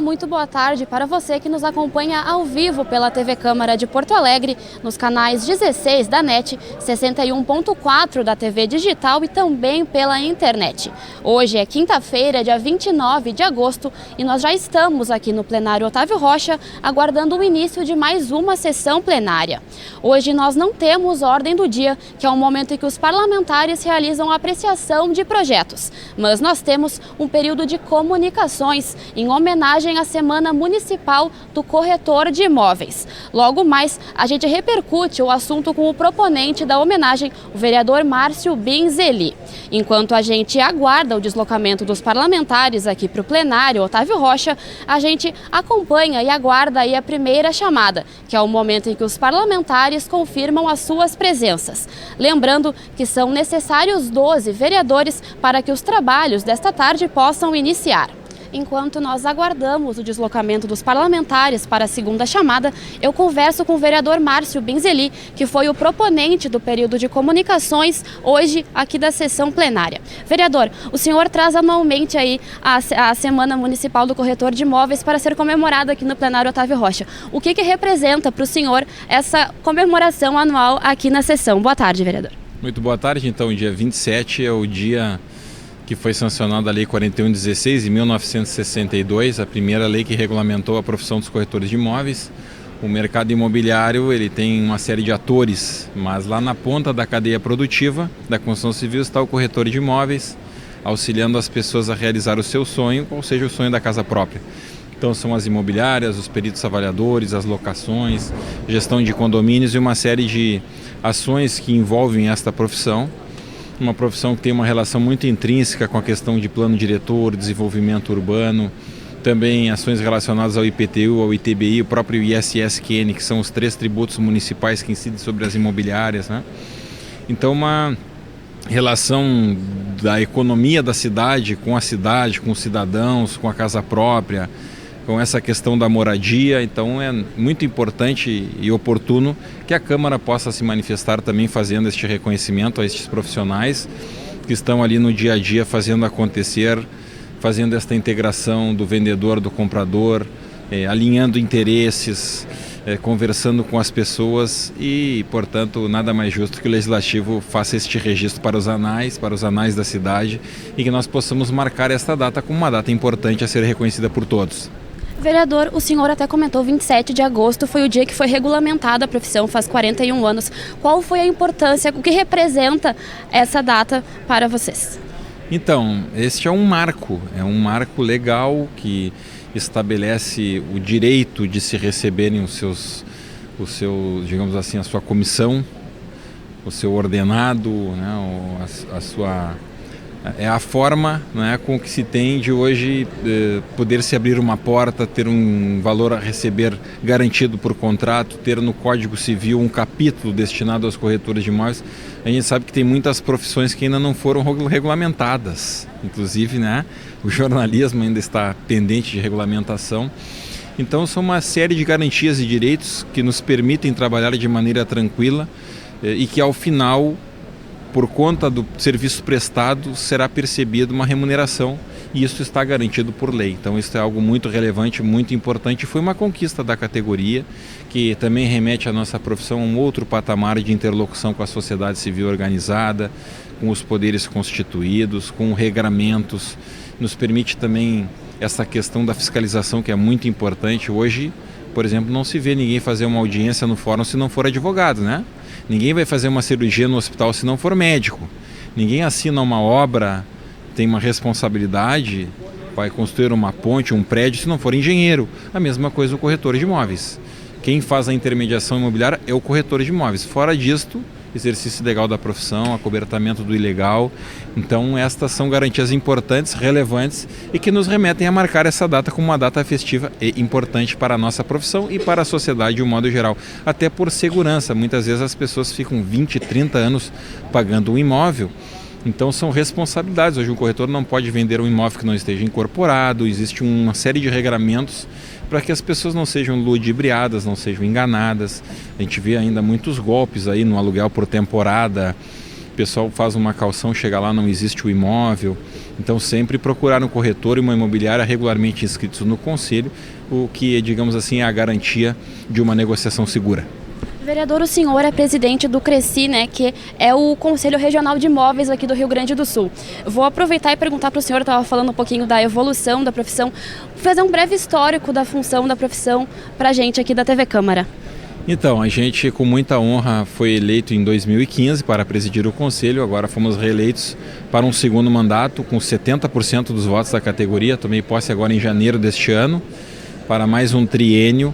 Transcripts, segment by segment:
muito boa tarde para você que nos acompanha ao vivo pela TV Câmara de Porto Alegre, nos canais 16 da NET, 61.4 da TV Digital e também pela internet. Hoje é quinta-feira, dia 29 de agosto, e nós já estamos aqui no plenário Otávio Rocha, aguardando o início de mais uma sessão plenária. Hoje nós não temos ordem do dia, que é o momento em que os parlamentares realizam a apreciação de projetos, mas nós temos um período de comunicações em homenagem à Semana Municipal do Corretor de Imóveis. Logo mais, a gente repercute o assunto com o proponente da homenagem, o vereador Márcio Binzeli. Enquanto a gente aguarda o deslocamento dos parlamentares aqui para o plenário Otávio Rocha, a gente acompanha e aguarda aí a primeira chamada, que é o momento em que os parlamentares confirmam as suas presenças. Lembrando que são necessários 12 vereadores para que os trabalhos desta tarde possam iniciar. Enquanto nós aguardamos o deslocamento dos parlamentares para a segunda chamada, eu converso com o vereador Márcio Binzeli, que foi o proponente do período de comunicações hoje aqui da sessão plenária. Vereador, o senhor traz anualmente aí a Semana Municipal do Corretor de Imóveis para ser comemorada aqui no plenário Otávio Rocha. O que representa para o senhor essa comemoração anual aqui na sessão? Boa tarde, vereador. Muito boa tarde. Então, o dia 27 é o dia que foi sancionada a Lei 4116 em 1962, a primeira lei que regulamentou a profissão dos corretores de imóveis. O mercado imobiliário ele tem uma série de atores, mas lá na ponta da cadeia produtiva da construção civil está o corretor de imóveis, auxiliando as pessoas a realizar o seu sonho, ou seja, o sonho da casa própria. Então são as imobiliárias, os peritos avaliadores, as locações, gestão de condomínios e uma série de ações que envolvem esta profissão. Uma profissão que tem uma relação muito intrínseca com a questão de plano diretor, desenvolvimento urbano, também ações relacionadas ao IPTU, ao ITBI, o próprio ISSQN, que são os 3 tributos municipais que incidem sobre as imobiliárias, né? Então uma relação da economia da cidade, com os cidadãos, com a casa própria, com essa questão da moradia. Então é muito importante e oportuno que a Câmara possa se manifestar também fazendo este reconhecimento a estes profissionais que estão ali no dia a dia fazendo acontecer, fazendo esta integração do vendedor, do comprador, alinhando interesses, conversando com as pessoas e, portanto, nada mais justo que o Legislativo faça este registro para os anais da cidade e que nós possamos marcar esta data como uma data importante a ser reconhecida por todos. Vereador, o senhor até comentou 27 de agosto, foi o dia que foi regulamentada a profissão, faz 41 anos. Qual foi a importância, o que representa essa data para vocês? Então, este é um marco legal que estabelece o direito de se receberem digamos assim, a sua comissão, o seu ordenado, né, é a forma, né, com que se tem de hoje poder se abrir uma porta, ter um valor a receber garantido por contrato, ter no Código Civil um capítulo destinado aos corretores de imóveis. A gente sabe que tem muitas profissões que ainda não foram regulamentadas, inclusive, né, o jornalismo ainda está pendente de regulamentação. Então são uma série de garantias e direitos que nos permitem trabalhar de maneira tranquila e que ao final, por conta do serviço prestado, será percebida uma remuneração e isso está garantido por lei. Então isso é algo muito relevante, muito importante. Foi uma conquista da categoria que também remete à nossa profissão a um outro patamar de interlocução com a sociedade civil organizada, com os poderes constituídos, com regramentos. Nos permite também essa questão da fiscalização que é muito importante. Hoje, por exemplo, não se vê ninguém fazer uma audiência no fórum se não for advogado, né? Ninguém vai fazer uma cirurgia no hospital se não for médico. Ninguém assina uma obra, tem uma responsabilidade, vai construir uma ponte, um prédio, se não for engenheiro. A mesma coisa o corretor de imóveis. Quem faz a intermediação imobiliária é o corretor de imóveis. Fora disto, exercício legal da profissão, acobertamento do ilegal. Então estas são garantias importantes, relevantes e que nos remetem a marcar essa data como uma data festiva e importante para a nossa profissão e para a sociedade de um modo geral. Até por segurança, muitas vezes as pessoas ficam 20, 30 anos pagando um imóvel. Então são responsabilidades. Hoje o corretor não pode vender um imóvel que não esteja incorporado, existe uma série de regramentos para que as pessoas não sejam ludibriadas, não sejam enganadas. A gente vê ainda muitos golpes aí no aluguel por temporada, pessoal faz uma caução, chega lá, não existe o imóvel. Então sempre procurar um corretor e uma imobiliária regularmente inscritos no conselho, o que, digamos assim, é a garantia de uma negociação segura. Vereador, o senhor é presidente do CRECI, né, que é o Conselho Regional de Imóveis aqui do Rio Grande do Sul. Vou aproveitar e perguntar para o senhor, estava falando um pouquinho da evolução da profissão, fazer um breve histórico da função da profissão para a gente aqui da TV Câmara. Então, a gente com muita honra foi eleito em 2015 para presidir o Conselho, agora fomos reeleitos para um segundo mandato com 70% dos votos da categoria, tomei posse agora em janeiro deste ano, para mais um triênio.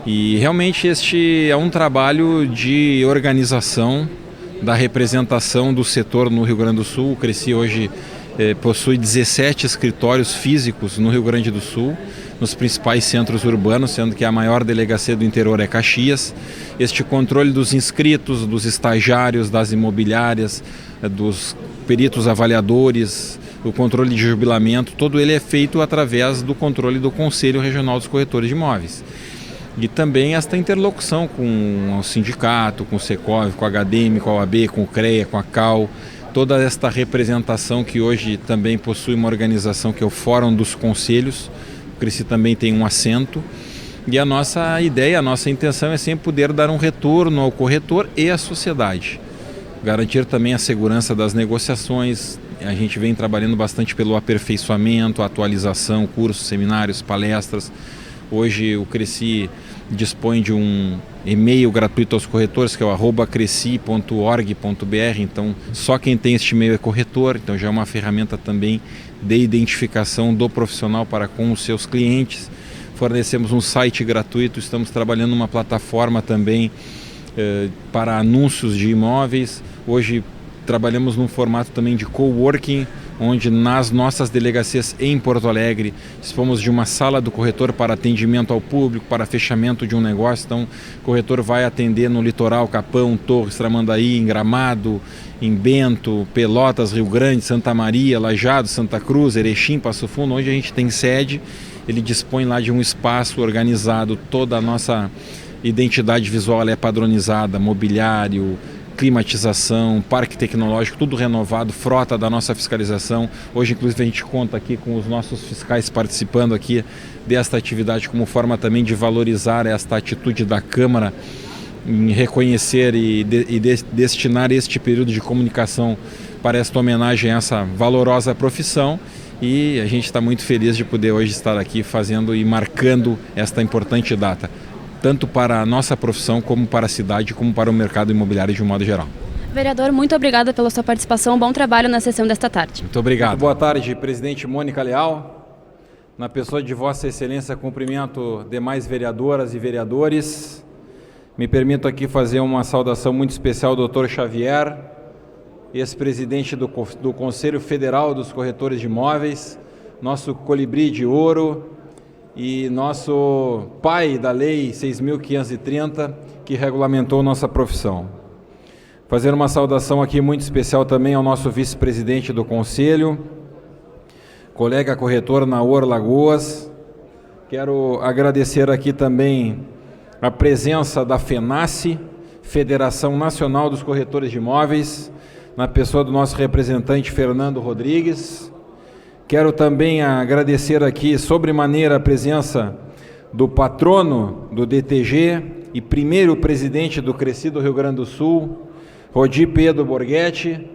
E realmente este é um trabalho de organização da representação do setor no Rio Grande do Sul. O CRECI hoje possui 17 escritórios físicos no Rio Grande do Sul, nos principais centros urbanos, sendo que a maior delegacia do interior é Caxias. Este controle dos inscritos, dos estagiários, das imobiliárias, dos peritos avaliadores, o controle de jubilamento, todo ele é feito através do controle do Conselho Regional dos Corretores de Imóveis. E também esta interlocução com o sindicato, com o Secov, com a HDM, com a OAB, com o CREA, com a CAL, toda esta representação que hoje também possui uma organização que é o Fórum dos Conselhos. O CRECI também tem um assento. E a nossa ideia, a nossa intenção é sempre poder dar um retorno ao corretor e à sociedade. Garantir também a segurança das negociações. A gente vem trabalhando bastante pelo aperfeiçoamento, atualização, cursos, seminários, palestras. Hoje o CRECI dispõe de um e-mail gratuito aos corretores, que é o @creci.org.br, então só quem tem este e-mail é corretor, então já é uma ferramenta também de identificação do profissional para com os seus clientes. Fornecemos um site gratuito, estamos trabalhando numa plataforma também para anúncios de imóveis. Hoje trabalhamos num formato também de coworking, onde nas nossas delegacias em Porto Alegre dispomos de uma sala do corretor para atendimento ao público, para fechamento de um negócio. Então o corretor vai atender no litoral, Capão, Torres, Tramandaí, em Gramado, em Bento, Pelotas, Rio Grande, Santa Maria, Lajeado, Santa Cruz, Erechim, Passo Fundo, onde a gente tem sede. Ele dispõe lá de um espaço organizado, toda a nossa identidade visual é padronizada, mobiliário, climatização, parque tecnológico, tudo renovado, frota da nossa fiscalização. Hoje, inclusive, a gente conta aqui com os nossos fiscais participando aqui desta atividade como forma também de valorizar esta atitude da Câmara em reconhecer e destinar este período de comunicação para esta homenagem a essa valorosa profissão. E a gente está muito feliz de poder hoje estar aqui fazendo e marcando esta importante data, tanto para a nossa profissão, como para a cidade, como para o mercado imobiliário de um modo geral. Vereador, muito obrigada pela sua participação, bom trabalho na sessão desta tarde. Muito obrigado. Muito boa tarde, presidente Mônica Leal. Na pessoa de Vossa Excelência, cumprimento demais vereadoras e vereadores. Me permito aqui fazer uma saudação muito especial ao doutor Xavier, ex-presidente do Conselho Federal dos Corretores de Imóveis, nosso colibri de ouro, e nosso pai da Lei 6.530, que regulamentou nossa profissão. Fazer uma saudação aqui muito especial também ao nosso vice-presidente do Conselho, colega corretor Naor Lagoas. Quero agradecer aqui também a presença da FENACE, Federação Nacional dos Corretores de Imóveis, na pessoa do nosso representante Fernando Rodrigues. Quero também agradecer aqui, sobremaneira, a presença do patrono do DTG e primeiro presidente do CRECI do Rio Grande do Sul, Rodi Pedro Borghetti.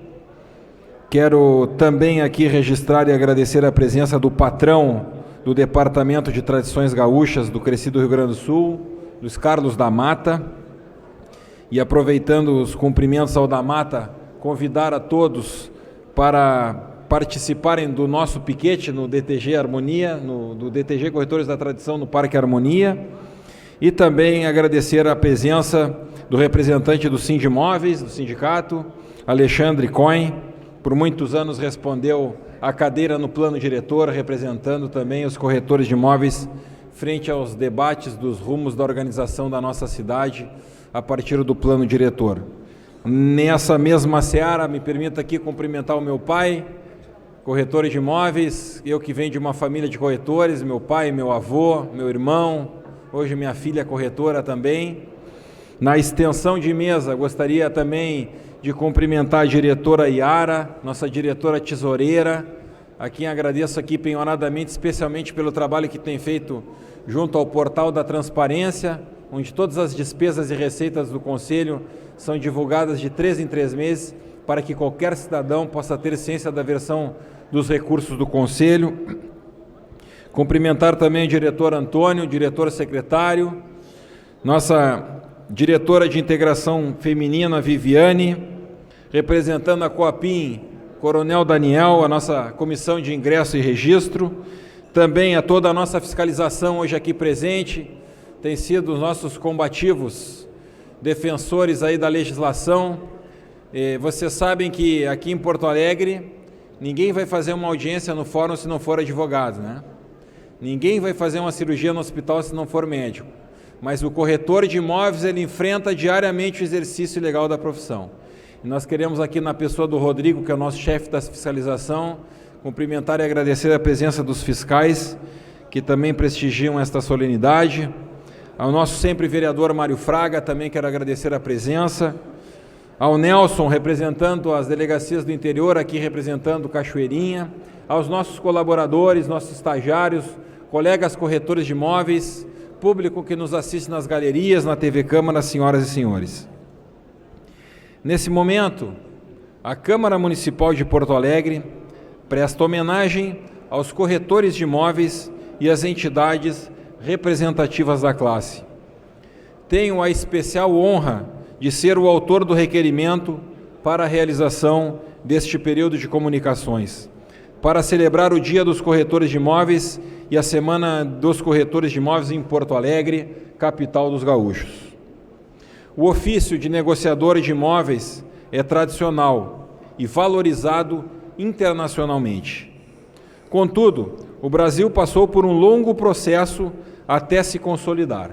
Quero também aqui registrar e agradecer a presença do patrão do Departamento de Tradições Gaúchas do CRECI do Rio Grande do Sul, Luiz Carlos da Mata. E aproveitando os cumprimentos ao da Mata, convidar a todos para participarem do nosso piquete no DTG Harmonia, do DTG Corretores da Tradição no Parque Harmonia, e também agradecer a presença do representante do Sindimóveis, do sindicato, Alexandre Cohen, por muitos anos respondeu à cadeira no plano diretor, representando também os corretores de imóveis frente aos debates dos rumos da organização da nossa cidade a partir do plano diretor. Nessa mesma seara, me permita aqui cumprimentar o meu pai, corretor de imóveis, eu que venho de uma família de corretores, meu pai, meu avô, meu irmão, hoje minha filha é corretora também. Na extensão de mesa, gostaria também de cumprimentar a diretora Yara, nossa diretora tesoureira, a quem agradeço aqui penhoradamente, especialmente pelo trabalho que tem feito junto ao portal da transparência, onde todas as despesas e receitas do Conselho são divulgadas de 3 em 3 meses, para que qualquer cidadão possa ter ciência da versão dos recursos do Conselho. Cumprimentar também o diretor Antônio, diretor secretário, nossa diretora de integração feminina, Viviane, representando a Coapim, Coronel Daniel, a nossa comissão de ingresso e registro, também a toda a nossa fiscalização hoje aqui presente, tem sido os nossos combativos defensores aí da legislação. Vocês sabem que aqui em Porto Alegre, ninguém vai fazer uma audiência no fórum se não for advogado, né? Ninguém vai fazer uma cirurgia no hospital se não for médico. Mas o corretor de imóveis, ele enfrenta diariamente o exercício legal da profissão. E nós queremos aqui, na pessoa do Rodrigo, que é o nosso chefe da fiscalização, cumprimentar e agradecer a presença dos fiscais, que também prestigiam esta solenidade. Ao nosso sempre vereador Mário Fraga, também quero agradecer a presença. Ao Nelson, representando as delegacias do interior, aqui representando Cachoeirinha. Aos nossos colaboradores, nossos estagiários, colegas corretores de imóveis, público que nos assiste nas galerias, na TV Câmara, senhoras e senhores. Nesse momento, a Câmara Municipal de Porto Alegre presta homenagem aos corretores de imóveis e às entidades representativas da classe. Tenho a especial honra de ser o autor do requerimento para a realização deste período de comunicações, para celebrar o Dia dos Corretores de Imóveis e a Semana dos Corretores de Imóveis em Porto Alegre, capital dos gaúchos. O ofício de negociador de imóveis é tradicional e valorizado internacionalmente. Contudo, o Brasil passou por um longo processo até se consolidar.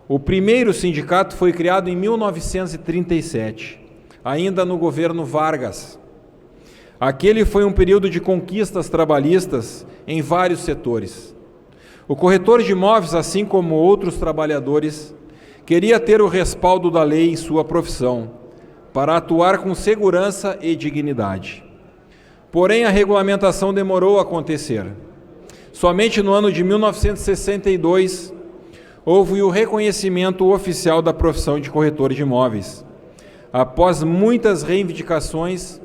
O primeiro sindicato foi criado em 1937, ainda no governo Vargas. Aquele foi um período de conquistas trabalhistas em vários setores. O corretor de imóveis, assim como outros trabalhadores, queria ter o respaldo da lei em sua profissão, para atuar com segurança e dignidade. Porém, a regulamentação demorou a acontecer. Somente no ano de 1962, houve o reconhecimento oficial da profissão de corretor de imóveis. Após muitas reivindicações,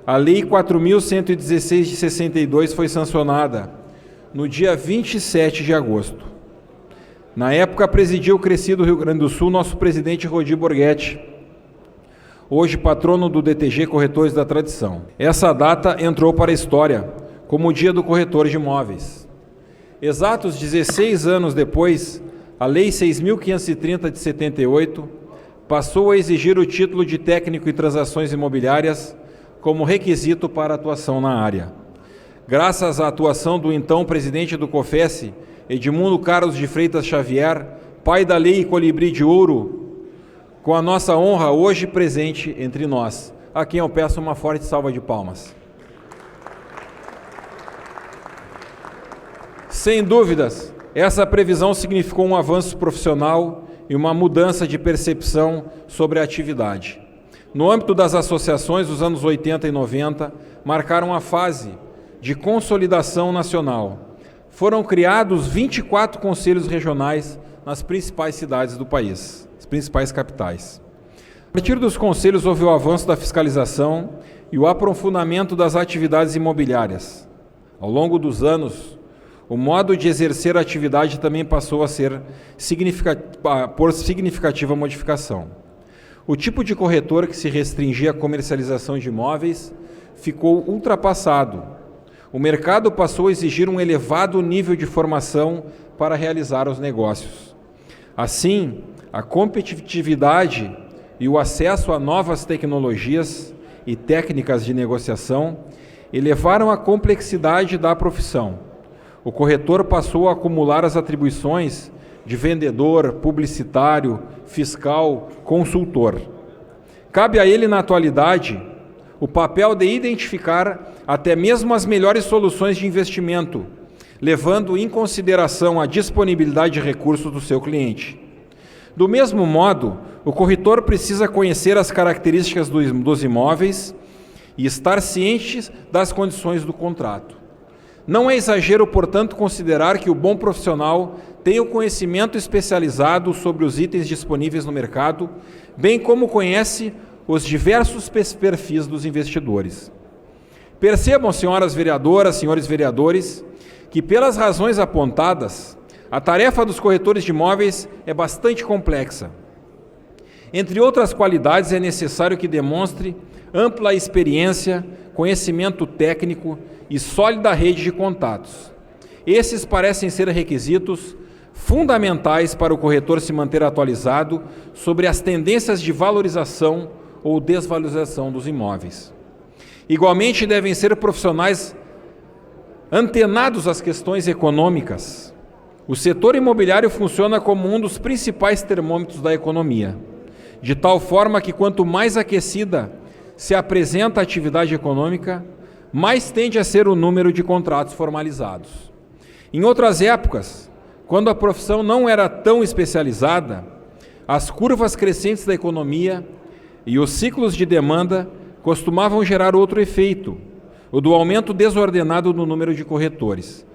a Lei 4.116 de 62 foi sancionada no dia 27 de agosto. Na época, presidia o crescido Rio Grande do Sul nosso presidente Rodi Borghetti, hoje patrono do DTG Corretores da Tradição. Essa data entrou para a história como o Dia do Corretor de Imóveis. Exatos 16 anos depois, a Lei 6.530 de 78 passou a exigir o título de técnico em transações imobiliárias como requisito para atuação na área. Graças à atuação do então presidente do COFES, Edmundo Carlos de Freitas Xavier, pai da Lei Colibri de Ouro, com a nossa honra hoje presente entre nós, a quem eu peço uma forte salva de palmas. Sem dúvidas, essa previsão significou um avanço profissional e uma mudança de percepção sobre a atividade. No âmbito das associações, os anos 80 e 90 marcaram a fase de consolidação nacional. Foram criados 24 conselhos regionais nas principais cidades do país, as principais capitais. A partir dos conselhos houve o avanço da fiscalização e o aprofundamento das atividades imobiliárias. Ao longo dos anos, o modo de exercer a atividade também passou a ser por significativa modificação. O tipo de corretor que se restringia à comercialização de imóveis ficou ultrapassado. O mercado passou a exigir um elevado nível de formação para realizar os negócios. Assim, a competitividade e o acesso a novas tecnologias e técnicas de negociação elevaram a complexidade da profissão. O corretor passou a acumular as atribuições de vendedor, publicitário, fiscal, consultor. Cabe a ele, na atualidade, o papel de identificar até mesmo as melhores soluções de investimento, levando em consideração a disponibilidade de recursos do seu cliente. Do mesmo modo, o corretor precisa conhecer as características dos imóveis e estar ciente das condições do contrato. Não é exagero, portanto, considerar que o bom profissional tem o conhecimento especializado sobre os itens disponíveis no mercado, bem como conhece os diversos perfis dos investidores. Percebam, senhoras vereadoras, senhores vereadores, que pelas razões apontadas, a tarefa dos corretores de imóveis é bastante complexa. Entre outras qualidades, é necessário que demonstre ampla experiência, conhecimento técnico e sólida rede de contatos. Esses parecem ser requisitos fundamentais para o corretor se manter atualizado sobre as tendências de valorização ou desvalorização dos imóveis. Igualmente, devem ser profissionais antenados às questões econômicas. O setor imobiliário funciona como um dos principais termômetros da economia, de tal forma que quanto mais aquecida se apresenta a atividade econômica, mais tende a ser o número de contratos formalizados. Em outras épocas, quando a profissão não era tão especializada, as curvas crescentes da economia e os ciclos de demanda costumavam gerar outro efeito, o do aumento desordenado do número de corretores.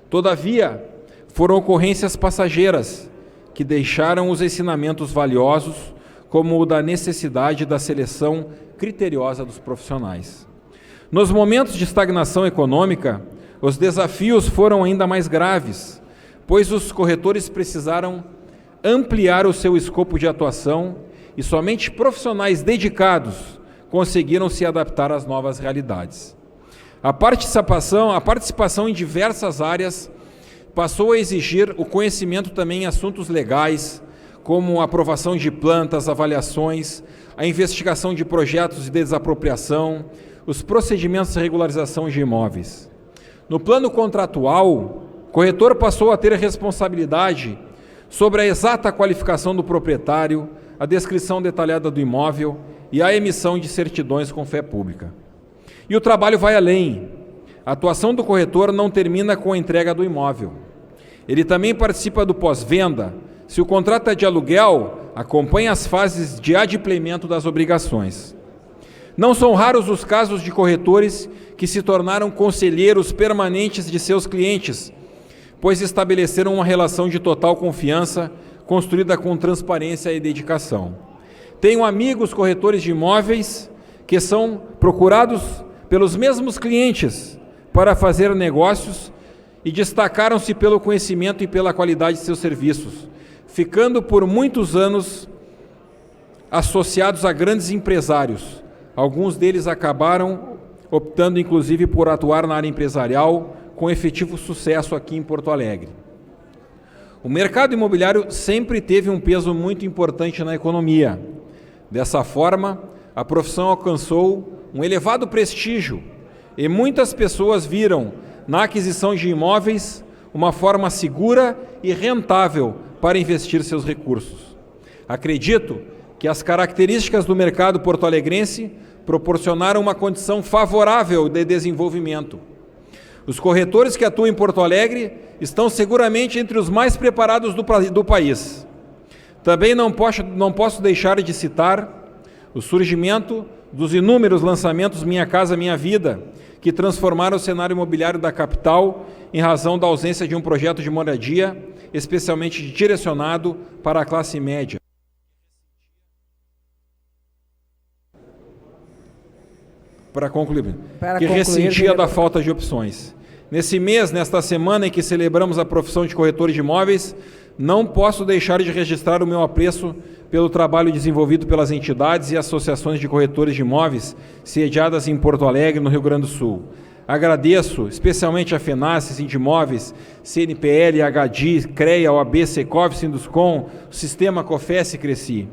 Todavia, foram ocorrências passageiras que deixaram os ensinamentos valiosos, como o da necessidade da seleção criteriosa dos profissionais. Nos momentos de estagnação econômica, os desafios foram ainda mais graves, pois os corretores precisaram ampliar o seu escopo de atuação e somente profissionais dedicados conseguiram se adaptar às novas realidades. A participação em diversas áreas passou a exigir o conhecimento também em assuntos legais, como a aprovação de plantas, avaliações, a investigação de projetos de desapropriação, os procedimentos de regularização de imóveis. No plano contratual, o corretor passou a ter responsabilidade sobre a exata qualificação do proprietário, a descrição detalhada do imóvel e a emissão de certidões com fé pública. E o trabalho vai além. A atuação do corretor não termina com a entrega do imóvel. Ele também participa do pós-venda. Se o contrato é de aluguel, acompanha as fases de adimplemento das obrigações. Não são raros os casos de corretores que se tornaram conselheiros permanentes de seus clientes, pois estabeleceram uma relação de total confiança, construída com transparência e dedicação. Tenho amigos corretores de imóveis que são procurados pelos mesmos clientes para fazer negócios e destacaram-se pelo conhecimento e pela qualidade de seus serviços, ficando por muitos anos associados a grandes empresários. Alguns deles acabaram optando, inclusive, por atuar na área empresarial com efetivo sucesso aqui em Porto Alegre. O mercado imobiliário sempre teve um peso muito importante na economia. Dessa forma, a profissão alcançou um elevado prestígio e muitas pessoas viram na aquisição de imóveis uma forma segura e rentável para investir seus recursos. Acredito que as características do mercado porto-alegrense proporcionaram uma condição favorável de desenvolvimento. Os corretores que atuam em Porto Alegre estão seguramente entre os mais preparados do país. Também não posso deixar de citar o surgimento dos inúmeros lançamentos Minha Casa Minha Vida, que transformaram o cenário imobiliário da capital em razão da ausência de um projeto de moradia, especialmente direcionado para a classe média. Para concluir, ressentia da falta de opções. Nesse mês, nesta semana em que celebramos a profissão de corretor de imóveis, não posso deixar de registrar o meu apreço pelo trabalho desenvolvido pelas entidades e associações de corretores de imóveis sediadas em Porto Alegre, no Rio Grande do Sul. Agradeço especialmente a FENASSE, Sindimóveis, CNPL, HDI, CREA, OAB, Secov, Sinduscom, o Sistema COFES e Cresci.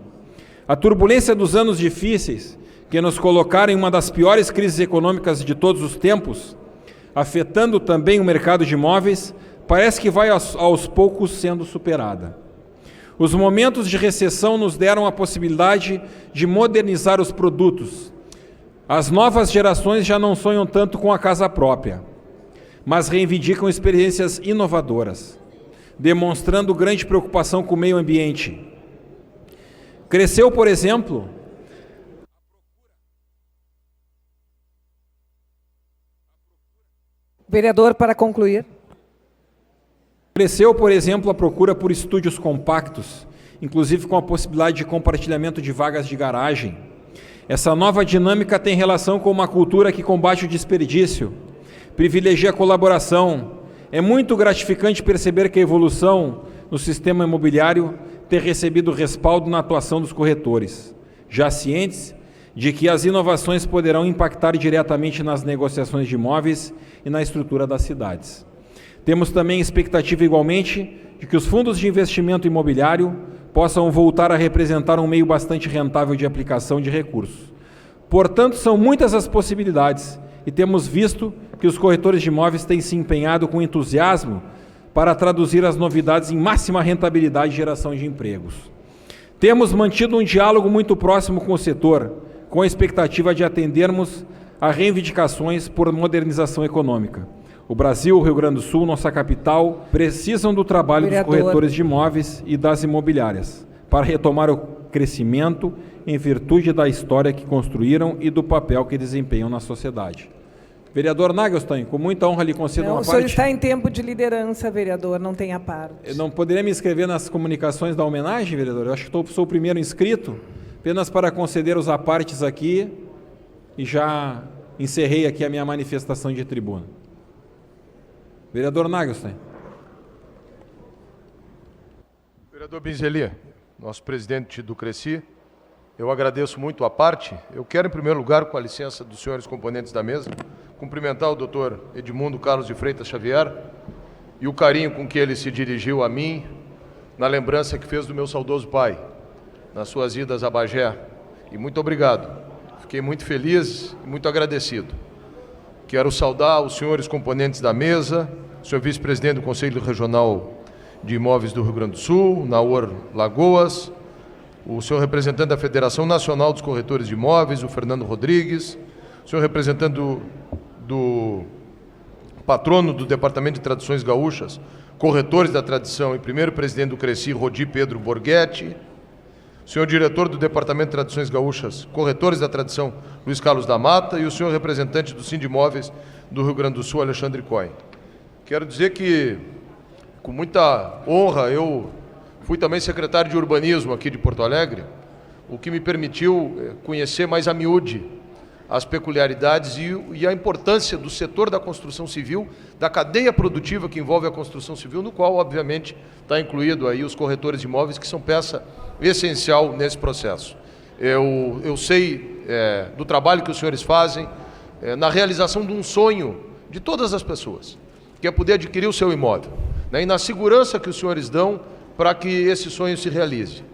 A turbulência dos anos difíceis, que nos colocaram em uma das piores crises econômicas de todos os tempos, afetando também o mercado de imóveis, parece que vai aos poucos sendo superada. Os momentos de recessão nos deram a possibilidade de modernizar os produtos. As novas gerações já não sonham tanto com a casa própria, mas reivindicam experiências inovadoras, demonstrando grande preocupação com o meio ambiente. Cresceu, por exemplo, vereador, para concluir. Cresceu, por exemplo, a procura por estúdios compactos, inclusive com a possibilidade de compartilhamento de vagas de garagem. Essa nova dinâmica tem relação com uma cultura que combate o desperdício, privilegia a colaboração. É muito gratificante perceber que a evolução no sistema imobiliário tem recebido respaldo na atuação dos corretores, já cientes de que as inovações poderão impactar diretamente nas negociações de imóveis e na estrutura das cidades. Temos também expectativa igualmente de que os fundos de investimento imobiliário possam voltar a representar um meio bastante rentável de aplicação de recursos. Portanto, são muitas as possibilidades e temos visto que os corretores de imóveis têm se empenhado com entusiasmo para traduzir as novidades em máxima rentabilidade e geração de empregos. Temos mantido um diálogo muito próximo com o setor, com a expectativa de atendermos a reivindicações por modernização econômica. O Brasil, o Rio Grande do Sul, nossa capital, precisam do trabalho dos corretores de imóveis e das imobiliárias para retomar o crescimento em virtude da história que construíram e do papel que desempenham na sociedade. Vereador Nagelstein, com muita honra lhe concedo uma parte. O senhor está em tempo de liderança, vereador, não tenha parte. Eu não poderia me inscrever nas comunicações da homenagem, vereador? Eu acho que sou o primeiro inscrito, apenas para conceder os apartes aqui e já encerrei aqui a minha manifestação de tribuna. Vereador Nagelstein. Vereador Binzeli, nosso presidente do Cresci, eu agradeço muito a parte. Eu quero, em primeiro lugar, com a licença dos senhores componentes da mesa, cumprimentar o doutor Edmundo Carlos de Freitas Xavier e o carinho com que ele se dirigiu a mim na lembrança que fez do meu saudoso pai, nas suas idas a Bagé. E muito obrigado. Fiquei muito feliz e muito agradecido. Quero saudar os senhores componentes da mesa, o senhor vice-presidente do Conselho Regional de Imóveis do Rio Grande do Sul, Naor Lagoas, o senhor representante da Federação Nacional dos Corretores de Imóveis, o Fernando Rodrigues, o senhor representante do patrono do Departamento de Tradições Gaúchas, Corretores da Tradição e primeiro presidente do Cresci, Rodi Pedro Borghetti, o senhor diretor do Departamento de Tradições Gaúchas, Corretores da Tradição, Luiz Carlos da Mata, e o senhor representante do Sindimóveis do Rio Grande do Sul, Alexandre Cohen. Quero dizer que, com muita honra, eu fui também secretário de Urbanismo aqui de Porto Alegre, o que me permitiu conhecer mais a miúde as peculiaridades e a importância do setor da construção civil, da cadeia produtiva que envolve a construção civil, no qual, obviamente, está incluído aí os corretores de imóveis, que são peça essencial nesse processo. Eu sei do trabalho que os senhores fazem na realização de um sonho de todas as pessoas, que é poder adquirir o seu imóvel, né, e na segurança que os senhores dão para que esse sonho se realize.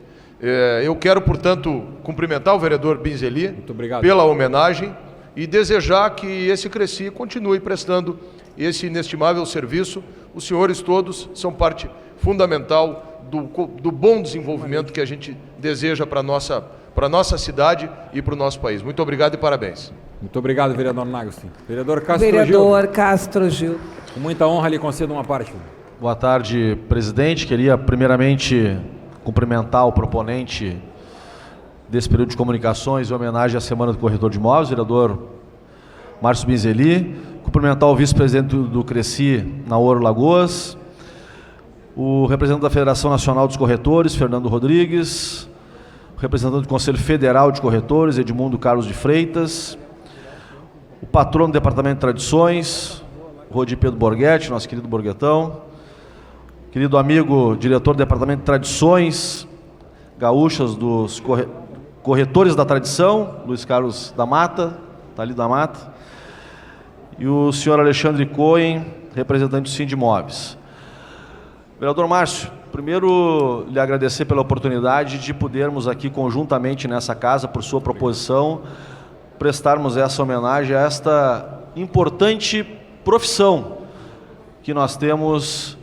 Eu quero, portanto, cumprimentar o vereador Binzeli pela homenagem e desejar que esse Cresci continue prestando esse inestimável serviço. Os senhores todos são parte fundamental do bom desenvolvimento que a gente deseja para a nossa cidade e para o nosso país. Muito obrigado e parabéns. Muito obrigado, vereador Nagelstein. Vereador Castro Gil. Com muita honra lhe concedo uma parte. Boa tarde, presidente. Queria primeiramente cumprimentar o proponente desse período de comunicações em homenagem à Semana do Corretor de Imóveis, vereador Márcio Binzeli. Cumprimentar o vice-presidente do Cresci, Naor Lagoas, o representante da Federação Nacional dos Corretores, Fernando Rodrigues, o representante do Conselho Federal de Corretores, Edmundo Carlos de Freitas, o patrono do Departamento de Tradições, Rodi Pedro Borghetti, nosso querido Borguetão, querido amigo diretor do Departamento de Tradições Gaúchas dos Corretores da Tradição, Luiz Carlos da Mata, está ali da Mata, e o senhor Alexandre Cohen, representante do Sindimóveis. Vereador Márcio, primeiro lhe agradecer pela oportunidade de podermos aqui conjuntamente nessa casa, por sua proposição, prestarmos essa homenagem a esta importante profissão que nós temos,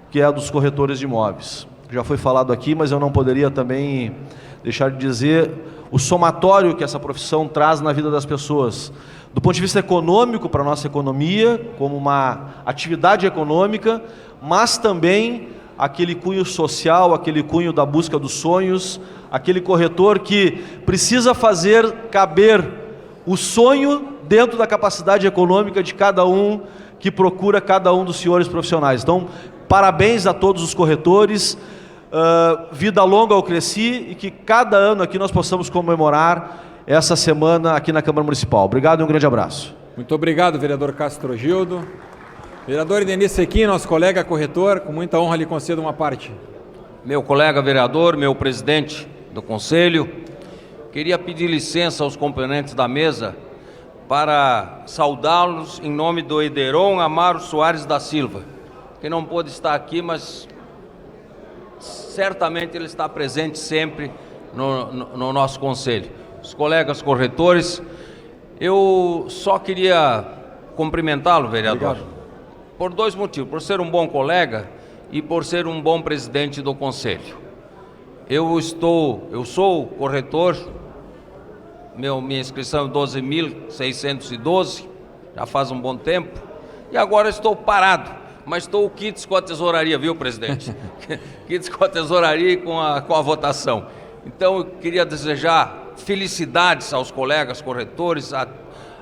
que é a dos corretores de imóveis. Já foi falado aqui, mas eu não poderia também deixar de dizer o somatório que essa profissão traz na vida das pessoas, do ponto de vista econômico para a nossa economia, como uma atividade econômica, mas também aquele cunho social, aquele cunho da busca dos sonhos, aquele corretor que precisa fazer caber o sonho dentro da capacidade econômica de cada um que procura cada um dos senhores profissionais. Então, parabéns a todos os corretores, vida longa ao Cresci, e que cada ano aqui nós possamos comemorar essa semana aqui na Câmara Municipal. Obrigado e um grande abraço. Muito obrigado, vereador Castro Gildo. Vereador Idenir Sequim, nosso colega corretor, com muita honra lhe concedo uma parte. Meu colega vereador, meu presidente do Conselho, queria pedir licença aos componentes da mesa para saudá-los em nome do Ederon Amaro Soares da Silva, que não pôde estar aqui, mas certamente ele está presente sempre no nosso Conselho. Os colegas corretores, eu só queria cumprimentá-lo, vereador. Obrigado. Por dois motivos: por ser um bom colega e por ser um bom presidente do Conselho. Eu sou corretor, minha inscrição é 12.612, já faz um bom tempo, e agora estou parado, mas estou quites com a tesouraria, viu, presidente? Quites com a tesouraria e com a votação. Então eu queria desejar felicidades aos colegas corretores,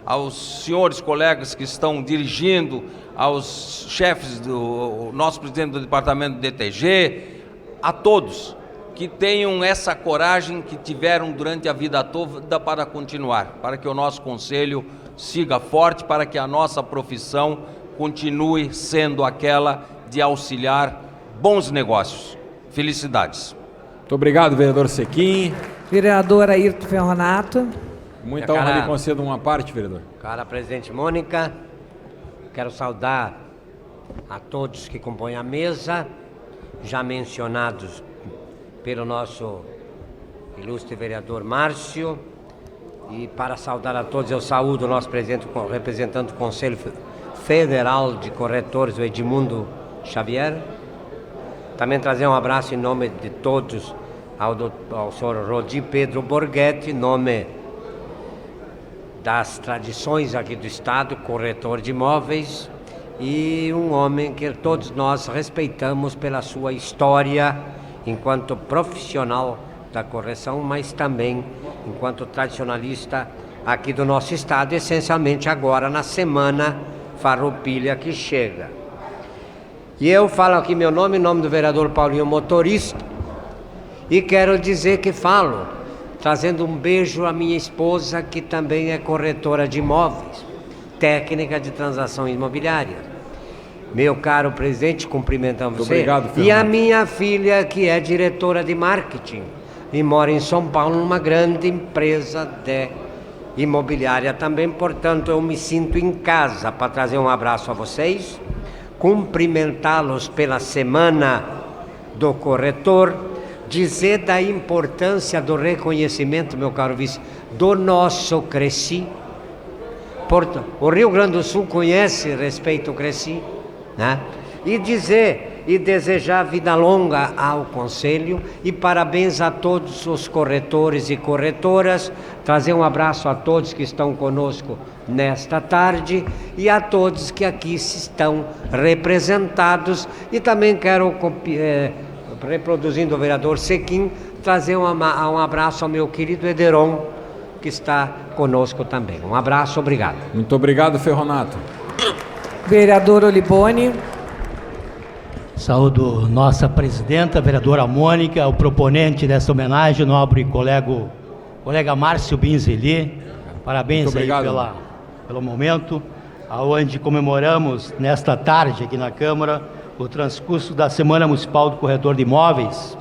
aos senhores colegas que estão dirigindo, aos chefes do nosso presidente do departamento do DTG, a todos que tenham essa coragem que tiveram durante a vida toda para continuar, para que o nosso Conselho siga forte, para que a nossa profissão continue sendo aquela de auxiliar bons negócios. Felicidades. Muito obrigado, vereador Sequim. Vereador Ayrton Ferronato. Muita honra lhe concedo uma parte, vereador. Cara presidente Mônica, quero saudar a todos que compõem a mesa, já mencionados pelo nosso ilustre vereador Márcio, e para saudar a todos eu saúdo o nosso representante do Conselho Federal de Corretores, o Edmundo Xavier. Também trazer um abraço em nome de todos ao senhor Rodi Pedro Borghetti, em nome das tradições aqui do Estado, corretor de imóveis, e um homem que todos nós respeitamos pela sua história enquanto profissional da correção, mas também enquanto tradicionalista aqui do nosso Estado, essencialmente agora na Semana Farroupilha que chega. E eu falo aqui meu nome, em nome do vereador Paulinho Motorista, e quero dizer que falo trazendo um beijo à minha esposa, que também é corretora de imóveis, técnica de transação imobiliária. Meu caro presidente, cumprimentamos você. Obrigado, Fernando. E a minha filha, que é diretora de marketing e mora em São Paulo, numa grande empresa de imobiliária também. Portanto, eu me sinto em casa para trazer um abraço a vocês, cumprimentá-los pela Semana do Corretor, dizer da importância do reconhecimento, meu caro vice, do nosso Cresci. O Rio Grande do Sul conhece e respeita o Cresci, né? E dizer e desejar vida longa ao Conselho, e parabéns a todos os corretores e corretoras, trazer um abraço a todos que estão conosco nesta tarde e a todos que aqui estão representados. E também quero, reproduzindo o vereador Sequim, trazer um abraço ao meu querido Ederon, que está conosco também. Um abraço, obrigado. Muito obrigado, Ferronato. Vereador Oliboni. Saúdo nossa presidenta, vereadora Mônica, o proponente dessa homenagem, nobre colega Márcio Binzeli. Parabéns aí pelo momento, onde comemoramos nesta tarde aqui na Câmara o transcurso da Semana Municipal do Corretor de Imóveis,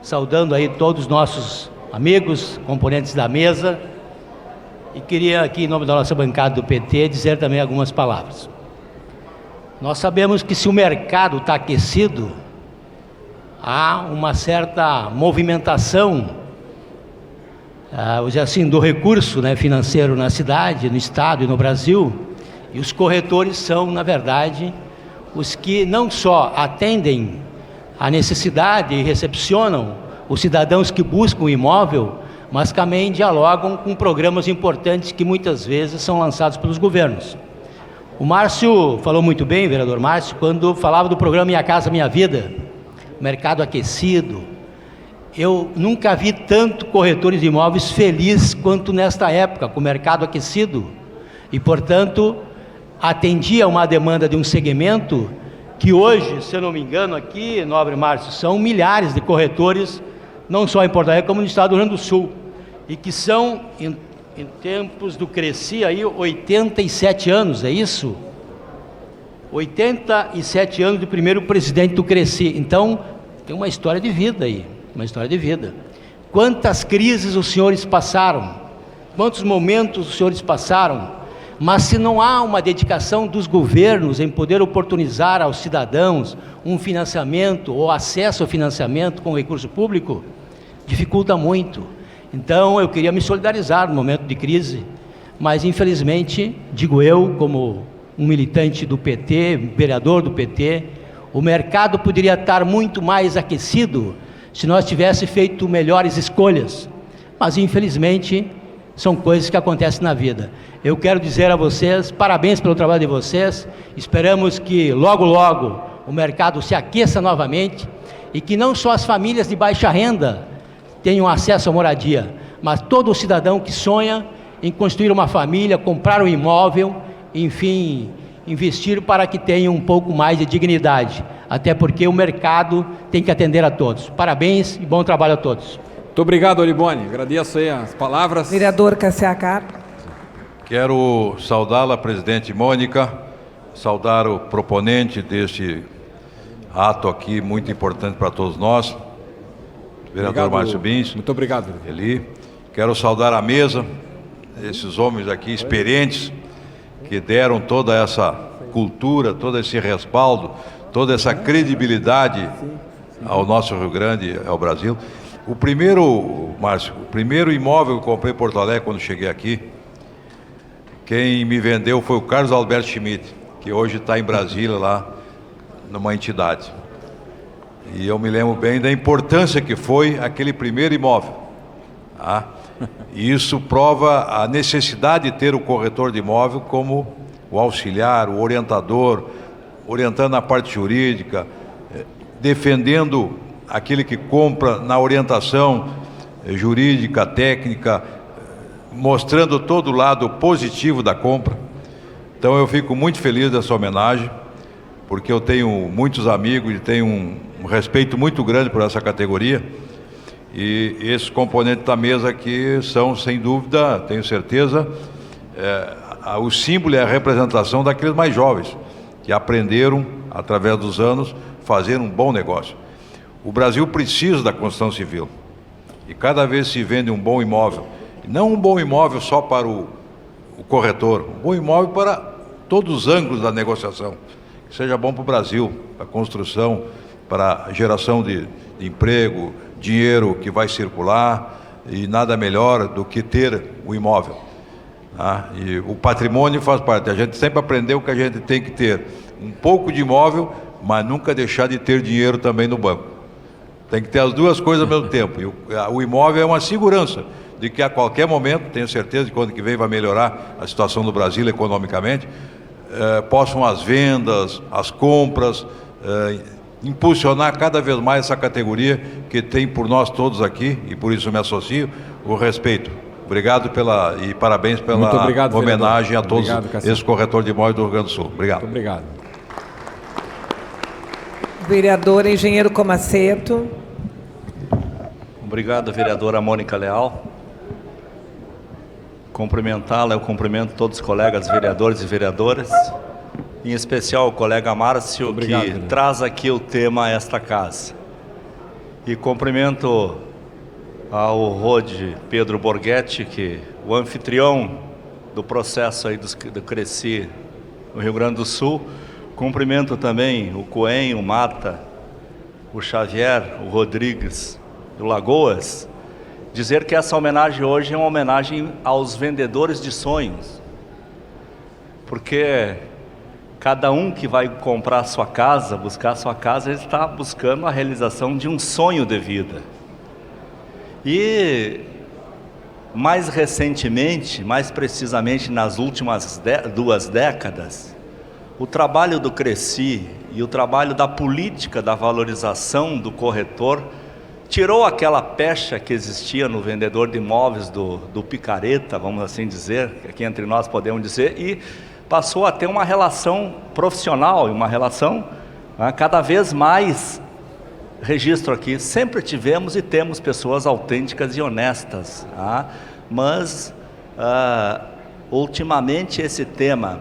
saudando aí todos os nossos amigos, componentes da mesa, e queria aqui, em nome da nossa bancada do PT, dizer também algumas palavras. Nós sabemos que se o mercado está aquecido, há uma certa movimentação, assim, do recurso, né, financeiro na cidade, no estado e no Brasil, e os corretores são, na verdade, os que não só atendem a necessidade e recepcionam os cidadãos que buscam o imóvel, mas também dialogam com programas importantes que muitas vezes são lançados pelos governos. O Márcio falou muito bem, vereador Márcio, quando falava do programa Minha Casa Minha Vida, mercado aquecido. Eu nunca vi tanto corretores de imóveis felizes quanto nesta época, com o mercado aquecido. E, portanto, atendia uma demanda de um segmento que hoje, se eu não me engano, aqui, nobre Márcio, são milhares de corretores, não só em Porto Alegre, como no estado do Rio Grande do Sul. E que são, em tempos do Cresci, aí, 87 anos, é isso? 87 anos do primeiro presidente do Cresci. Então, tem uma história de vida aí, uma história de vida. Quantas crises os senhores passaram? Quantos momentos os senhores passaram? Mas se não há uma dedicação dos governos em poder oportunizar aos cidadãos um financiamento ou acesso ao financiamento com recurso público, dificulta muito. Então, eu queria me solidarizar no momento de crise, mas infelizmente, digo eu, como um militante do PT, vereador do PT, o mercado poderia estar muito mais aquecido se nós tivéssemos feito melhores escolhas, mas infelizmente são coisas que acontecem na vida. Eu quero dizer a vocês, parabéns pelo trabalho de vocês, esperamos que logo logo o mercado se aqueça novamente e que não só as famílias de baixa renda tenham acesso à moradia, mas todo o cidadão que sonha em construir uma família, comprar um imóvel, enfim, investir para que tenha um pouco mais de dignidade, até porque o mercado tem que atender a todos. Parabéns e bom trabalho a todos. Muito obrigado, Olibone. Agradeço aí as palavras. Vereador Cassiacar. Quero saudá-la, presidente Mônica, saudar o proponente deste ato aqui, muito importante para todos nós, vereador Márcio Bins. Muito obrigado. Eli. Quero saudar a mesa, esses homens aqui experientes, que deram toda essa cultura, todo esse respaldo, toda essa credibilidade ao nosso Rio Grande, ao Brasil. O primeiro, Márcio, o primeiro imóvel que eu comprei em Porto Alegre quando cheguei aqui, quem me vendeu foi o Carlos Alberto Schmidt, que hoje está em Brasília, lá numa entidade. E eu me lembro bem da importância que foi aquele primeiro imóvel. Tá? E isso prova a necessidade de ter o corretor de imóvel como o auxiliar, o orientador, orientando a parte jurídica, defendendo aquele que compra na orientação jurídica, técnica, mostrando todo o lado positivo da compra. Então eu fico muito feliz dessa homenagem, porque eu tenho muitos amigos e tenho um respeito muito grande por essa categoria. E esses componentes da mesa aqui são, sem dúvida, tenho certeza, o símbolo e a representação daqueles mais jovens, que aprenderam, através dos anos, fazer um bom negócio. O Brasil precisa da construção civil. E cada vez se vende um bom imóvel. Não um bom imóvel só para o corretor, um bom imóvel para todos os ângulos da negociação. Que seja bom para o Brasil, para a construção, para a geração de emprego, dinheiro que vai circular, e nada melhor do que ter o imóvel. Tá? E o patrimônio faz parte. A gente sempre aprendeu que a gente tem que ter um pouco de imóvel, mas nunca deixar de ter dinheiro também no banco. Tem que ter as duas coisas ao mesmo tempo. E o imóvel é uma segurança de que a qualquer momento, tenho certeza que quando que vem vai melhorar a situação do Brasil economicamente, possam as vendas, as compras, impulsionar cada vez mais essa categoria que tem por nós todos aqui, e por isso me associo, o respeito. Obrigado e parabéns pela homenagem a todos esses corretores de imóveis do Rio Grande do Sul. Obrigado. Muito obrigado. Vereador Engenheiro Comaceto. Obrigado, vereadora Mônica Leal. Cumprimentá-la, eu cumprimento todos os colegas vereadores e vereadoras, em especial o colega Márcio, que traz aqui o tema a esta casa. E cumprimento ao Rode Pedro Borghetti, que o anfitrião do processo aí do Cresci no Rio Grande do Sul. Cumprimento também o Coen, o Mata, o Xavier, o Rodrigues, do Lagoas. Dizer que essa homenagem hoje é uma homenagem aos vendedores de sonhos, porque cada um que vai comprar sua casa, buscar sua casa, ele está buscando a realização de um sonho de vida. E mais recentemente, mais precisamente nas últimas 2 décadas, o trabalho do Cresci e o trabalho da política da valorização do corretor tirou aquela pecha que existia no vendedor de imóveis do picareta, vamos assim dizer, aqui entre nós podemos dizer, e passou a ter uma relação profissional, uma relação cada vez mais. Registro aqui, sempre tivemos e temos pessoas autênticas e honestas, mas ultimamente esse tema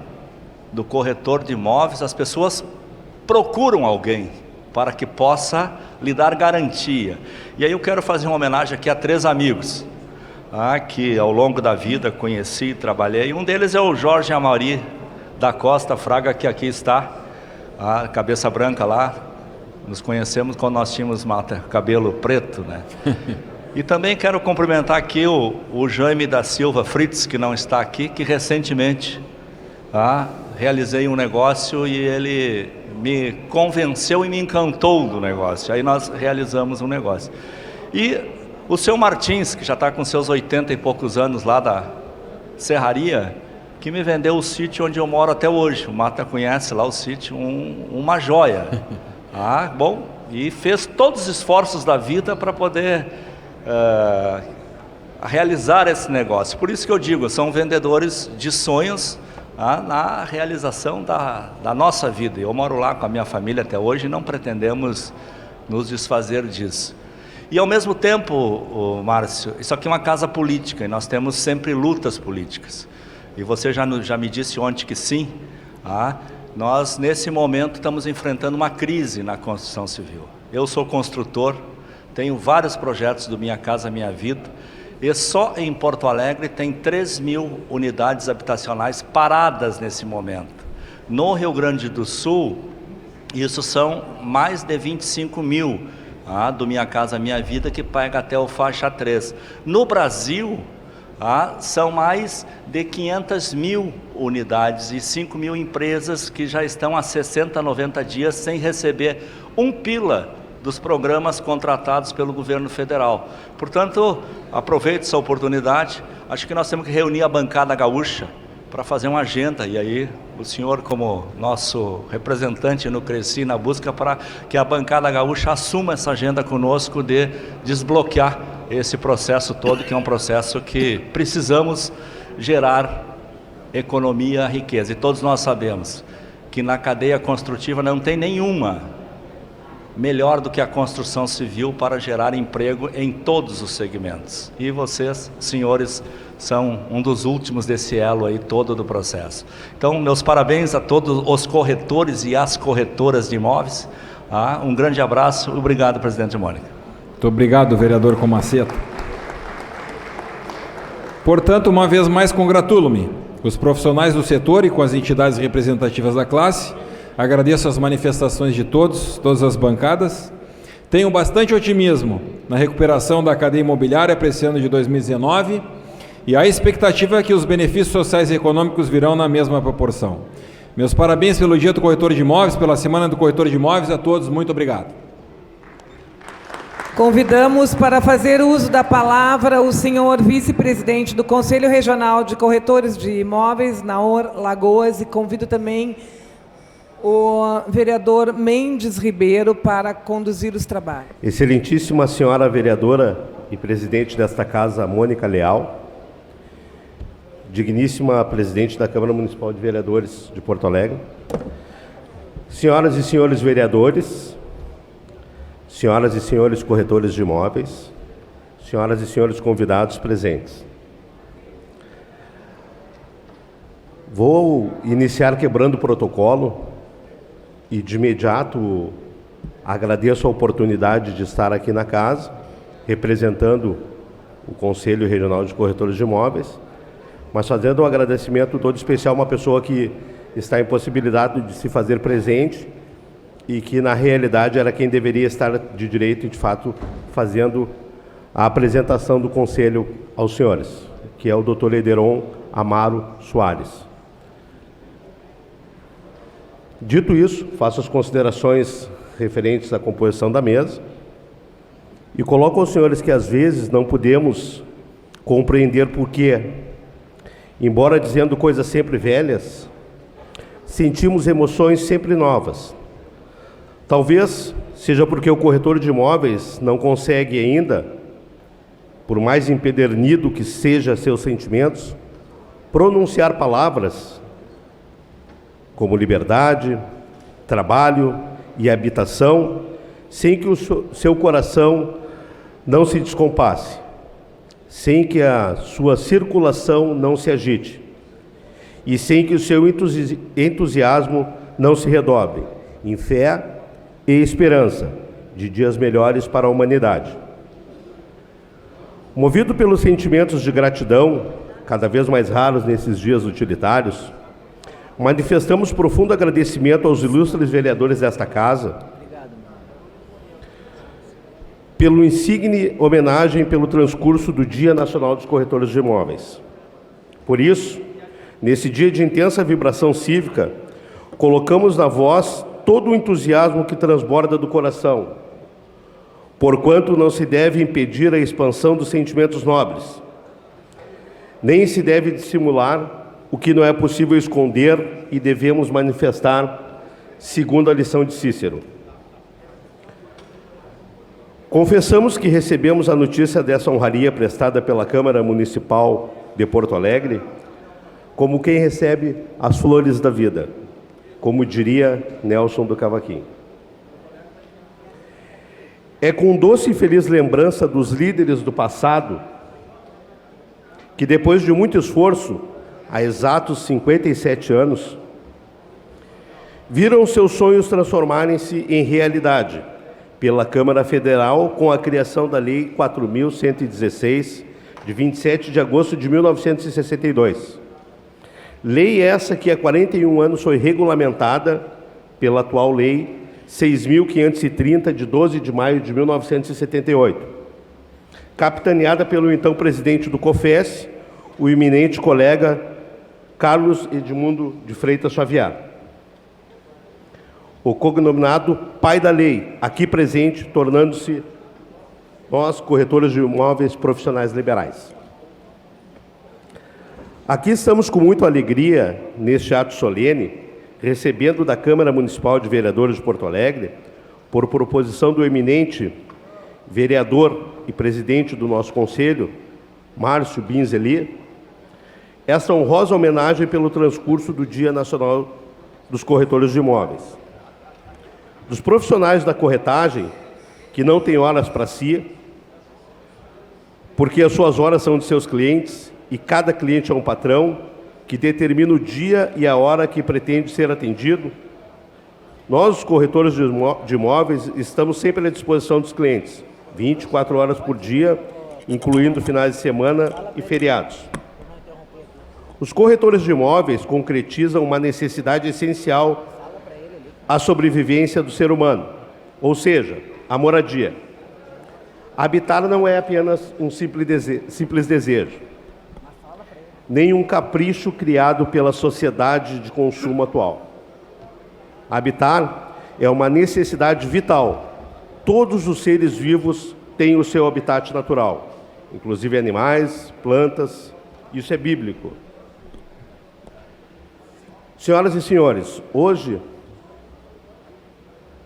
do corretor de imóveis, as pessoas procuram alguém para que possa lhe dar garantia. E aí eu quero fazer uma homenagem aqui a 3 amigos que ao longo da vida conheci e trabalhei. Um deles é o Jorge Amaury da Costa Fraga, que aqui está, a cabeça branca lá. Nos conhecemos quando nós tínhamos cabelo preto, né? E também quero cumprimentar aqui o Jaime da Silva Fritz, que não está aqui, que recentemente realizei um negócio e ele me convenceu e me encantou do negócio. Aí nós realizamos um negócio. E o seu Martins, que já está com seus 80 e poucos anos lá da Serraria, que me vendeu o sítio onde eu moro até hoje. O Mata conhece lá o sítio, uma joia. Bom, e fez todos os esforços da vida para poder realizar esse negócio. Por isso que eu digo, são vendedores de sonhos na realização da nossa vida. Eu moro lá com a minha família até hoje e não pretendemos nos desfazer disso. E ao mesmo tempo, Márcio, isso aqui é uma casa política e nós temos sempre lutas políticas. E você já me disse ontem que sim, nós nesse momento estamos enfrentando uma crise na construção civil. Eu sou construtor, tenho vários projetos do Minha Casa Minha Vida, e só em Porto Alegre tem 3.000 unidades habitacionais paradas nesse momento. No Rio Grande do Sul, isso são mais de 25.000 do Minha Casa Minha Vida, que pega até o faixa 3. No Brasil, são mais de 500.000 unidades e 5.000 empresas que já estão há 60, 90 dias sem receber um pila dos programas contratados pelo governo federal. Portanto, aproveito essa oportunidade, acho que nós temos que reunir a bancada gaúcha para fazer uma agenda, e aí o senhor como nosso representante no Cresci, na busca para que a bancada gaúcha assuma essa agenda conosco de desbloquear esse processo todo, que é um processo que precisamos gerar economia, riqueza. E todos nós sabemos que na cadeia construtiva não tem nenhuma melhor do que a construção civil para gerar emprego em todos os segmentos. E vocês, senhores, são um dos últimos desse elo aí todo do processo. Então, meus parabéns a todos os corretores e as corretoras de imóveis. Um grande abraço. Obrigado, presidente Mônica. Muito obrigado, vereador Comaceto. Portanto, uma vez mais, congratulo-me com os profissionais do setor e com as entidades representativas da classe. Agradeço as manifestações de todas as bancadas. Tenho bastante otimismo na recuperação da cadeia imobiliária para esse ano de 2019 e a expectativa é que os benefícios sociais e econômicos virão na mesma proporção. Meus parabéns pelo Dia do Corretor de Imóveis, pela Semana do Corretor de Imóveis. A todos, muito obrigado. Convidamos para fazer uso da palavra o senhor vice-presidente do Conselho Regional de Corretores de Imóveis, Naor Lagoas, e convido também o vereador Mendes Ribeiro para conduzir os trabalhos. Excelentíssima senhora vereadora e presidente desta casa, Mônica Leal, digníssima presidente da Câmara Municipal de Vereadores de Porto Alegre, senhoras e senhores vereadores, senhoras e senhores corretores de imóveis, senhoras e senhores convidados presentes. Vou iniciar quebrando o protocolo e de imediato agradeço a oportunidade de estar aqui na casa, representando o Conselho Regional de Corretores de Imóveis, mas fazendo um agradecimento todo especial a uma pessoa que está impossibilitado de se fazer presente e que na realidade era quem deveria estar de direito e de fato fazendo a apresentação do Conselho aos senhores, que é o Dr. Lederon Amaro Soares. Dito isso, faço as considerações referentes à composição da mesa e coloco aos senhores que às vezes não podemos compreender por que, embora dizendo coisas sempre velhas, sentimos emoções sempre novas Talvez seja porque o corretor de imóveis não consegue ainda, por mais empedernido que seja seus sentimentos, pronunciar palavras como liberdade, trabalho e habitação, sem que o seu coração não se descompasse, sem que a sua circulação não se agite e sem que o seu entusiasmo não se redobre em fé e esperança de dias melhores para a humanidade. Movido pelos sentimentos de gratidão, cada vez mais raros nesses dias utilitários, manifestamos profundo agradecimento aos ilustres vereadores desta casa pelo insigne homenagem pelo transcurso do Dia Nacional dos Corretores de Imóveis. Por isso, nesse dia de intensa vibração cívica, colocamos na voz todo o entusiasmo que transborda do coração, porquanto não se deve impedir a expansão dos sentimentos nobres, nem se deve dissimular o que não é possível esconder e devemos manifestar, segundo a lição de Cícero. Confessamos que recebemos a notícia dessa honraria prestada pela Câmara Municipal de Porto Alegre como quem recebe as flores da vida, como diria Nelson do Cavaquinho. É com doce e feliz lembrança dos líderes do passado que, depois de muito esforço, há exatos 57 anos, viram seus sonhos transformarem-se em realidade pela Câmara Federal com a criação da Lei 4.116, de 27 de agosto de 1962. Lei essa que há 41 anos foi regulamentada pela atual Lei 6.530, de 12 de maio de 1978, capitaneada pelo então presidente do COFES, o eminente colega Carlos Edmundo de Freitas Xavier, o cognominado pai da lei, aqui presente, tornando-se nós, corretores de imóveis profissionais liberais. Aqui estamos com muita alegria, neste ato solene, recebendo da Câmara Municipal de Vereadores de Porto Alegre, por proposição do eminente vereador e presidente do nosso Conselho, Márcio Binzeli, esta honrosa homenagem pelo transcurso do Dia Nacional dos Corretores de Imóveis. Dos profissionais da corretagem, que não têm horas para si, porque as suas horas são de seus clientes, e cada cliente é um patrão, que determina o dia e a hora que pretende ser atendido, nós, os corretores de imóveis, estamos sempre à disposição dos clientes, 24 horas por dia, incluindo finais de semana e feriados. Os corretores de imóveis concretizam uma necessidade essencial à sobrevivência do ser humano, ou seja, a moradia. Habitar não é apenas um simples desejo, nem um capricho criado pela sociedade de consumo atual. Habitar é uma necessidade vital. Todos os seres vivos têm o seu habitat natural, inclusive animais, plantas. Isso é bíblico. Senhoras e senhores, hoje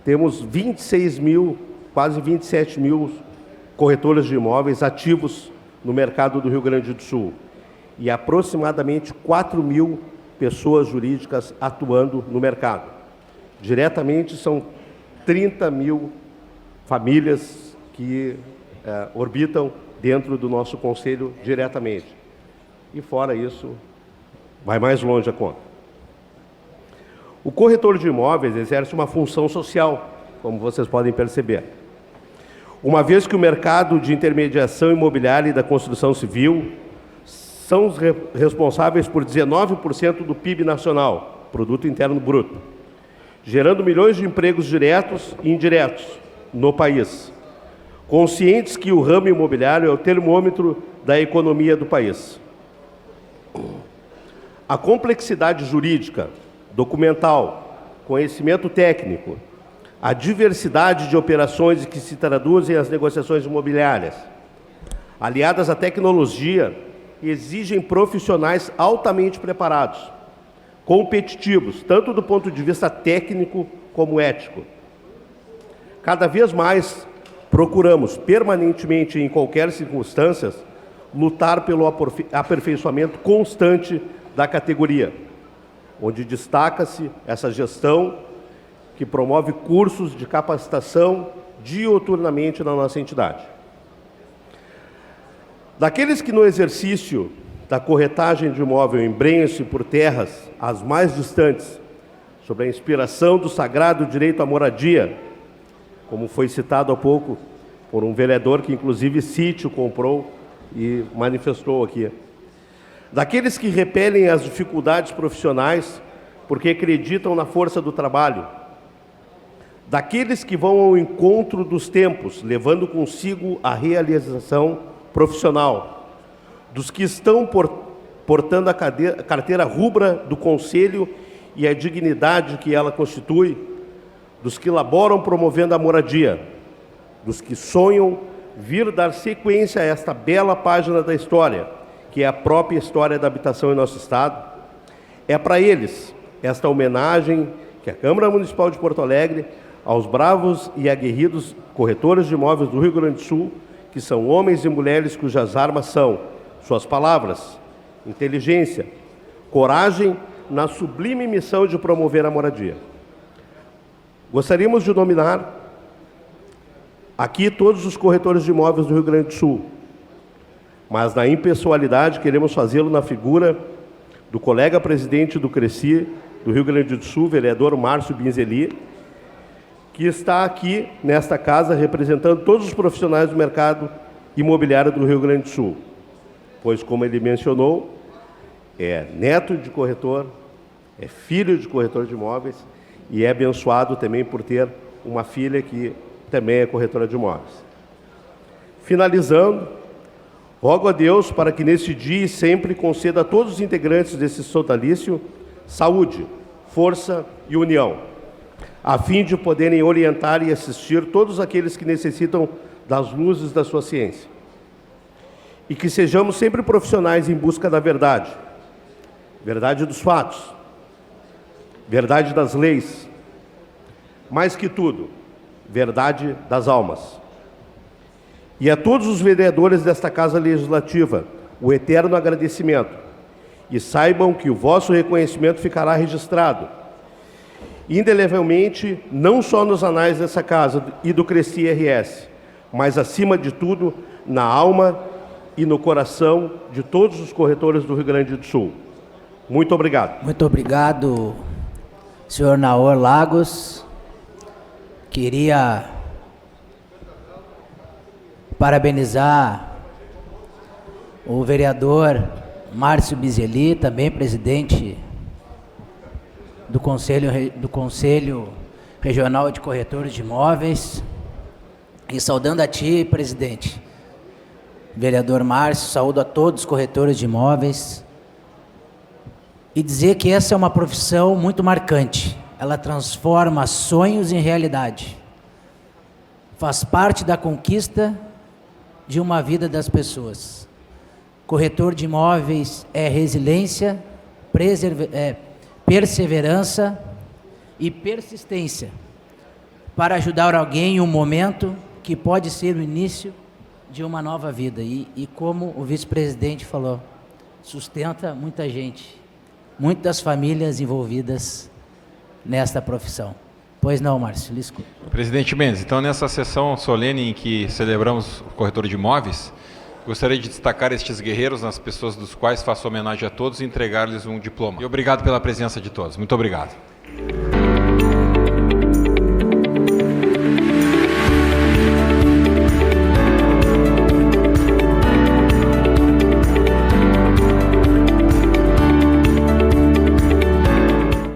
temos 26 mil, quase 27 mil corretores de imóveis ativos no mercado do Rio Grande do Sul e aproximadamente 4 mil pessoas jurídicas atuando no mercado. Diretamente são 30 mil famílias que orbitam dentro do nosso conselho diretamente. E fora isso, vai mais longe a conta. O corretor de imóveis exerce uma função social, como vocês podem perceber. Uma vez que o mercado de intermediação imobiliária e da construção civil são os responsáveis por 19% do PIB nacional, Produto Interno Bruto, gerando milhões de empregos diretos e indiretos no país, conscientes que o ramo imobiliário é o termômetro da economia do país. A complexidade jurídica, documental, conhecimento técnico, a diversidade de operações que se traduzem às negociações imobiliárias, aliadas à tecnologia, exigem profissionais altamente preparados, competitivos, tanto do ponto de vista técnico como ético. Cada vez mais procuramos, permanentemente e em qualquer circunstância, lutar pelo aperfeiçoamento constante da categoria, onde destaca-se essa gestão que promove cursos de capacitação diuturnamente na nossa entidade. Daqueles que no exercício da corretagem de imóvel embrenham-se por terras as mais distantes, sobre a inspiração do sagrado direito à moradia, como foi citado há pouco por um vereador que inclusive sítio comprou e manifestou aqui. Daqueles que repelem as dificuldades profissionais porque acreditam na força do trabalho. Daqueles que vão ao encontro dos tempos, levando consigo a realização profissional. Dos que estão portando a carteira rubra do Conselho e a dignidade que ela constitui. Dos que laboram promovendo a moradia. Dos que sonham vir dar sequência a esta bela página da história, que é a própria história da habitação em nosso Estado. É para eles esta homenagem que a Câmara Municipal de Porto Alegre, aos bravos e aguerridos corretores de imóveis do Rio Grande do Sul, que são homens e mulheres cujas armas são suas palavras, inteligência, coragem na sublime missão de promover a moradia. Gostaríamos de nominar aqui todos os corretores de imóveis do Rio Grande do Sul, mas na impessoalidade queremos fazê-lo na figura do colega presidente do CRECI do Rio Grande do Sul, vereador Márcio Binzeli, que está aqui nesta casa representando todos os profissionais do mercado imobiliário do Rio Grande do Sul, pois, como ele mencionou, é neto de corretor, é filho de corretor de imóveis e é abençoado também por ter uma filha que também é corretora de imóveis. Finalizando, rogo a Deus para que neste dia e sempre conceda a todos os integrantes desse sodalício saúde, força e união, a fim de poderem orientar e assistir todos aqueles que necessitam das luzes da sua ciência. E que sejamos sempre profissionais em busca da verdade, verdade dos fatos, verdade das leis, mais que tudo, verdade das almas. E a todos os vereadores desta Casa Legislativa, o eterno agradecimento. E saibam que o vosso reconhecimento ficará registrado, indelevelmente, não só nos anais dessa Casa e do CRECI RS, mas, acima de tudo, na alma e no coração de todos os corretores do Rio Grande do Sul. Muito obrigado. Muito obrigado, senhor Naor Lagos. Queria parabenizar o vereador Márcio Binzeli, também presidente do Conselho Regional de Corretores de Imóveis, e saudando a ti, presidente, vereador Márcio, saúdo a todos os corretores de imóveis, e dizer que essa é uma profissão muito marcante. Ela transforma sonhos em realidade. Faz parte da conquista de uma vida das pessoas. Corretor de imóveis é resiliência, perseverança e persistência para ajudar alguém em um momento que pode ser o início de uma nova vida. E como o vice-presidente falou, sustenta muita gente, muitas famílias envolvidas nesta profissão. Pois não, Márcio, lhe escuto. Presidente Mendes, então nessa sessão solene em que celebramos o corretor de imóveis, gostaria de destacar estes guerreiros, nas pessoas dos quais faço homenagem a todos e entregar-lhes um diploma. E obrigado pela presença de todos. Muito obrigado.